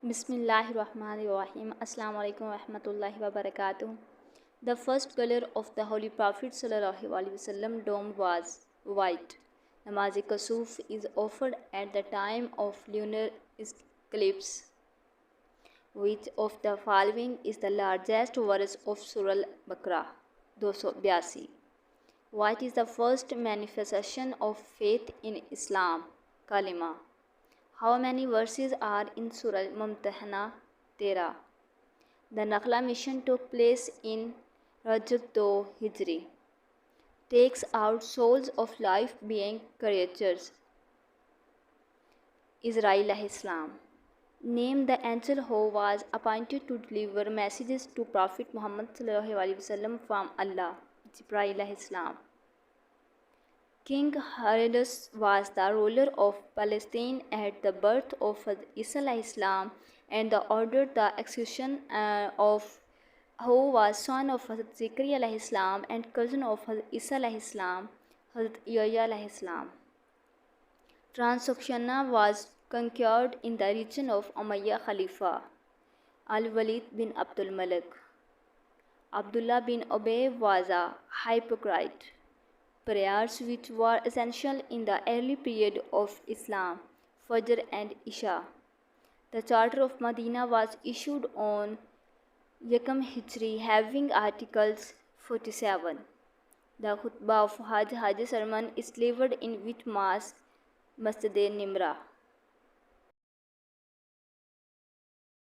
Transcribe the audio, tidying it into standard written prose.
Bismillahirrahmanirrahim. Assalamu alaikum warahmatullahi wabarakatuh. The first color of the Holy Prophet sallallahu alaihi wasallam dome was white. Namaz Kasuf is offered at the time of lunar eclipse. Which of the following is the largest verse of Surah Al-Baqarah? 282. What is the first manifestation of faith in Islam? Kalima. How many verses are in Surah Mumtahana? 13. The Nakhla mission took place in Rajab 2 Hijri. Takes out souls of life being creatures. Israel Islam. Name the angel who was appointed to deliver messages to Prophet Muhammad from Allah. Jibreel Islam. King Herodes was the ruler of Palestine at the birth of Isa Islam and ordered the execution of who was son of Zechariah Islam and cousin of Isa Islam, Yahya Islam. Transoxiana was conquered in the region of Umayyad Khalifa, Al-Walid bin Abdul Malik. Abdullah bin Ubay was a hypocrite. Prayers which were essential in the early period of Islam, Fajr and Isha. The Charter of Medina was issued on Yakam Hijri, having Articles 47. The Khutbah of Hajj sermon is delivered in which mosque? Masjid-e-Nimra.